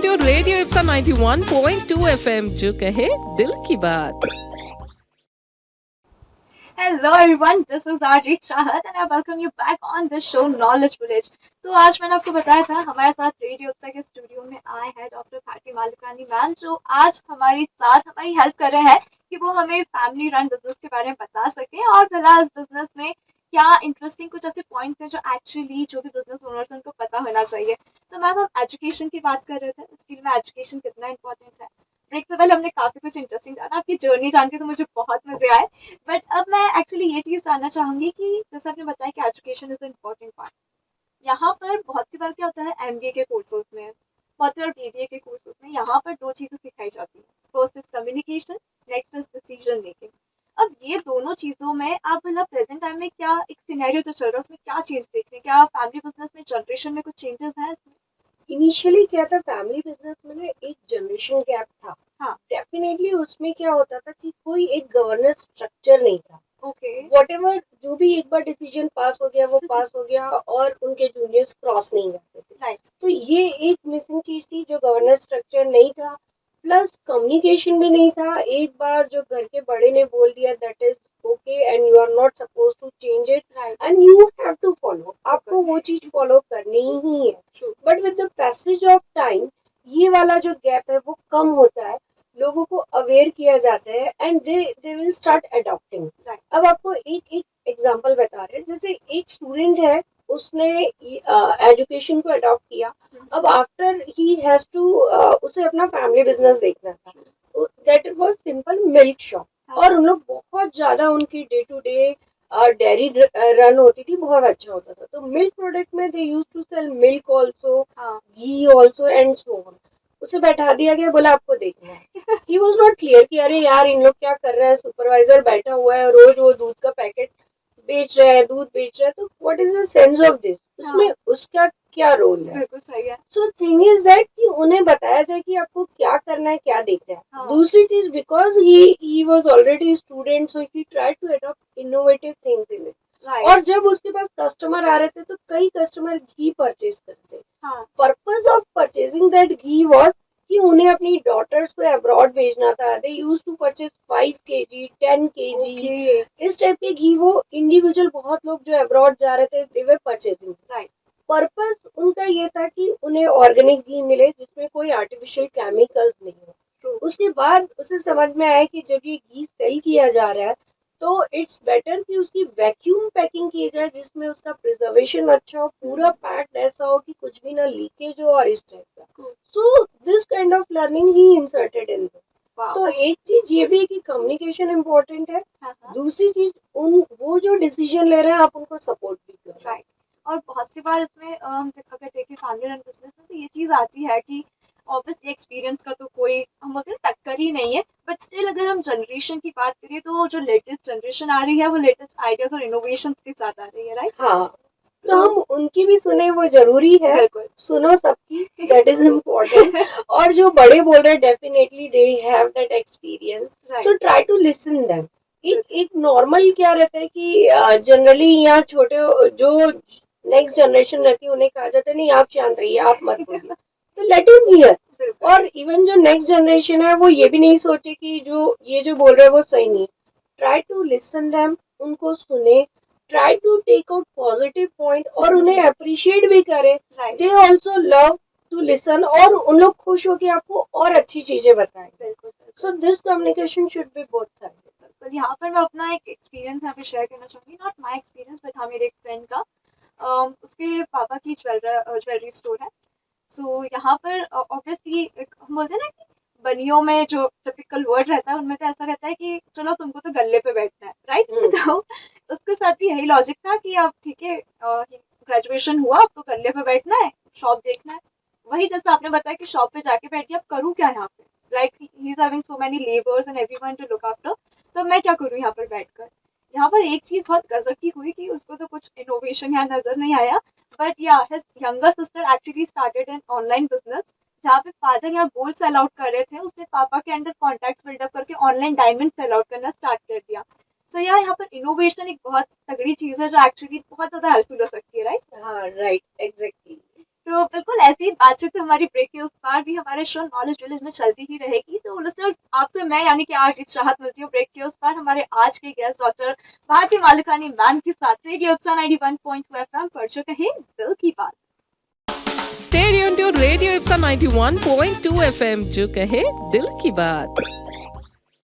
Your radio Ipsa 91.2 FM, जो कहे दिल की बात। Hello everyone, this is Arjit Chahat and I welcome you back on the show Knowledge Village। तो आज मैंने आपको बताया था हमारे साथ रेडियो उत्सव के स्टूडियो में आए हैं डॉक्टर भारती मालिकानी मैम, जो आज हमारी साथ हमारी हेल्प कर रहे हैं कि वो हमें फैमिली रन बिजनेस के बारे में बता सकें और फिलहाल इस बिजनेस में क्या इंटरेस्टिंग कुछ ऐसे पॉइंट्स हैं जो एक्चुअली जो भी बिजनेस ओनर्स उनको पता होना चाहिए। तो मैम हम एजुकेशन की बात कर रहे थे, इस फील्ड में एजुकेशन कितना इंपॉर्टेंट है। ब्रेक से पहले हमने काफी कुछ इंटरेस्टिंग जाना, आपकी जर्नी जान के तो मुझे बहुत मजे आए। बट अब मैं एक्चुअली ये चीज़ जानना चाहूंगी कि जैसे आपने बताया कि एजुकेशन इज इम्पोर्टेंट पार्ट। यहाँ पर बहुत सी बार क्या होता है एमबीए के कोर्सेज में, बहुत सी बार बीबीए के कोर्सेज में यहाँ पर दो चीज़ें सिखाई जाती हैं। First is communication, next is decision making. अब ये दोनों चीज़ों में आप मतलब प्रेजेंट टाइम में क्या एक सिनेरियो जो चल रहा है उसमें क्या चीज़ देख रहे हैं, क्या फैमिली बिजनेस में जनरेशन में कुछ चेंजेस हैं इसमें? इनिशियली क्या था, फैमिली बिजनेस में ना एक जनरेशन गैप था। हाँ। डेफिनेटली उसमें क्या होता था कि कोई एक गवर्नेंस स्ट्रक्चर नहीं था। ओके। व्हाटएवर जो भी एक बार डिसीजन पास हो गया वो पास हो गया और उनके जूनियर्स क्रॉस नहीं करते थे। राइट। तो ये एक मिसिंग चीज थी, जो गवर्नेंस स्ट्रक्चर नहीं था, प्लस कम्युनिकेशन भी नहीं था। एक बार जो घर के बड़े ने बोल दिया that is okay and you are not suppose to change it right. And you have to follow, आपको वो चीज फॉलो करनी ही है। But with the passage of time ये वाला जो गैप है वो कम होता है, लोगों को अवेयर किया जाता है and they will start adopting. अब आपको एक एक एग्जांपल बता रहे हैं, जैसे एक स्टूडेंट है, उसने एजुकेशन को अडॉप्ट किया। अब आफ्टर ही हैज टू उसे अपना फैमिली बिजनेस देखना था। That was simple milk shop और उन लोग बहुत ज्यादा उनकी day to day dairy run होती थी, बहुत अच्छा होता था। तो मिल्क प्रोडक्ट में they use to sell milk also, ghee also and so on. उसे बैठा दिया गया, बोला आपको देखना है। ही वॉज नॉट क्लियर कि अरे यार इन लोग क्या कर रहे हैं। सुपरवाइजर बैठा हुआ है, रोज वो दूध का पैकेट बेच रहा है, दूध बेच रहा है, तो what is the sense of this, उसमें उसका क्या रोल है। बिल्कुल सही है। सो थिंग इज दैट कि उन्हें बताया जाए कि आपको क्या करना है, क्या देखना है। हाँ। दूसरी चीज, because he was already student, so he try to adopt innovative things in it. और जब उसके पास कस्टमर आ रहे थे तो कई कस्टमर घी परचेज करते। Purpose of purchasing that ghee was कि उन्हें अपनी डॉटर्स को अब्रॉड भेजना था। They use to purchase 5 kg 10 kg इस टाइप के घी। वो इंडिविजुअल बहुत लोग जो अब्रॉड जा रहे थे दे वर परचेजिंग। पर्पस उनका ये था कि उन्हें ऑर्गेनिक घी मिले जिसमें कोई आर्टिफिशियल केमिकल्स नहीं हो। उसके बाद उसे समझ में आया कि जब ये घी सेल किया जा रहा है तो इट्स बेटर कि उसकी वैक्यूम पैकिंग की जाए जिसमें उसका प्रिजर्वेशन अच्छा हो, पूरा पैक्ड ऐसा हो कि कुछ भी ना लीकेज हो और इस टाइप का। So this kind of learning he inserted in this. तो एक चीज ये भी है कि कम्युनिकेशन इम्पोर्टेंट है। दूसरी चीज वो जो डिसीजन ले रहे हैं आप उनको सपोर्ट भी कर रहे हैं। और बहुत सी बार इसमें हम अगर देखें फैमिली रन बिजनेस में तो ये चीज़ आती है कि ऑब्वियसली एक्सपीरियंस का तो कोई हम बोलते हैं टक्कर ही नहीं है। बट स्टिल अगर हम जनरेशन की बात करें तो जो लेटेस्ट जनरेशन आ रही है वो लेटेस्ट आइडियाज और इनोवेशन के साथ आ रही है। राइट। हाँ, तो हम उनकी भी सुने, वो जरूरी है। सुनो सबकी, दैट इज इम्पोर्टेंट। और जो बड़े बोल रहे हैं definitely they have that experience, तो ट्राई टू लिसन देम। एक नॉर्मल क्या रहता है कि जनरली यहाँ छोटे जो नेक्स्ट जनरेशन रहती है उन्हें कहा जाता है नहीं आप शांत रहिए, आप मत बोलिए, तो लेट हिम हियर। और इवन जो नेक्स्ट जनरेशन है वो ये भी नहीं सोचे कि जो बोल रहे हैं वो सही नहीं। ट्राई टू लिसन देम, उनको सुने, try to take out positive point और उन्हें अप्रिशिएट भी करें। They also love to listen और उन लोग खुश हो के आपको और अच्छी चीजें बताएं। So this communication should be both side. तो यहाँ पर मैं अपना एक एक्सपीरियंस यहाँ पे शेयर करना चाहूँगी, नॉट माई एक्सपीरियंस बट हाँ मेरे एक फ्रेंड का। उसके पापा की ज्वेलरी स्टोर है। सो यहाँ पर ऑब्वियसली हम बोलते हैं ना कि बनियों में जो टिपिकल वर्ड रहता है उनमें तो ऐसा रहता है कि चलो तुमको तो गले पे बैठना है। राइट। तो उसके साथ भी यही लॉजिक था कि अब ठीक है ग्रेजुएशन हुआ अब तो गले पे बैठना है, शॉप देखना है। वही जैसा आपने बताया कि शॉप पे जाके बैठ गया, अब करूँ क्या यहाँ पे, like he is having so many labours and everyone to look after, तो मैं क्या करूँ यहाँ पर बैठकर। यहाँ पर एक चीज बहुत गजब की हुई कि उसको तो कुछ इनोवेशन यहाँ नजर नहीं आया, बट या his younger sister actually started an online business जहाँ पे फादर यहाँ गोल्ड सेल आउट कर रहे थे, उसने पापा के अंडर कॉन्टैक्ट्स बिल्डअप करके ऑनलाइन डायमंड सेल आउट करना स्टार्ट कर दिया। सो यहाँ पर इनोवेशन एक बहुत तगड़ी चीज है जो एक्चुअली बहुत ज्यादा हेल्पफुल हो सकती है। राइट। हाँ राइट, एग्जैक्टली। तो बिल्कुल ऐसी ही बातचीत तो हमारी ब्रेक के उस पार भी हमारे शो नॉलेज विलेज में चलती ही रहेगी। तो लिसनर्स, आपसे मैं यानी कि आरजीत चाहत मिलती हूँ ब्रेक के उस पार हमारे आज के गेस्ट डॉक्टर भारती मालुकानी मैम के साथ रेडियो उपसा 91.2 एफएम पर, जो कहे दिल की बात। Stay tuned to Radio Ipsa 91.2 FM, जो कहे दिल की बात।